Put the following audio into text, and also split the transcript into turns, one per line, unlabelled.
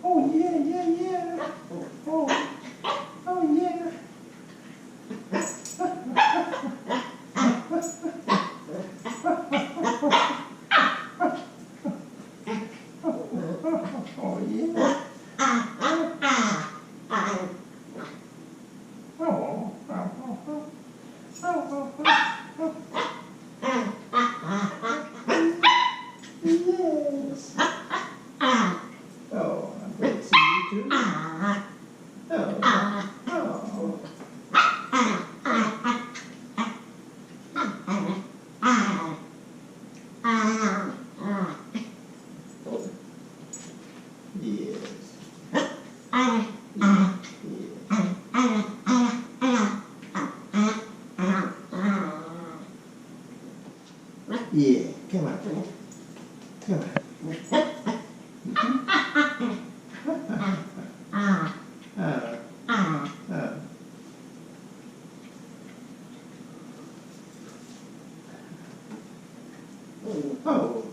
Oh yeah, yeah, yeah. Oh, oh yeah. Oh yeah. Oh, oh, oh, oh. Oh, oh, oh. Yes. Oh, I'm glad to see you too. Oh, oh. Yes. Yeah, come on. Come on. Oh.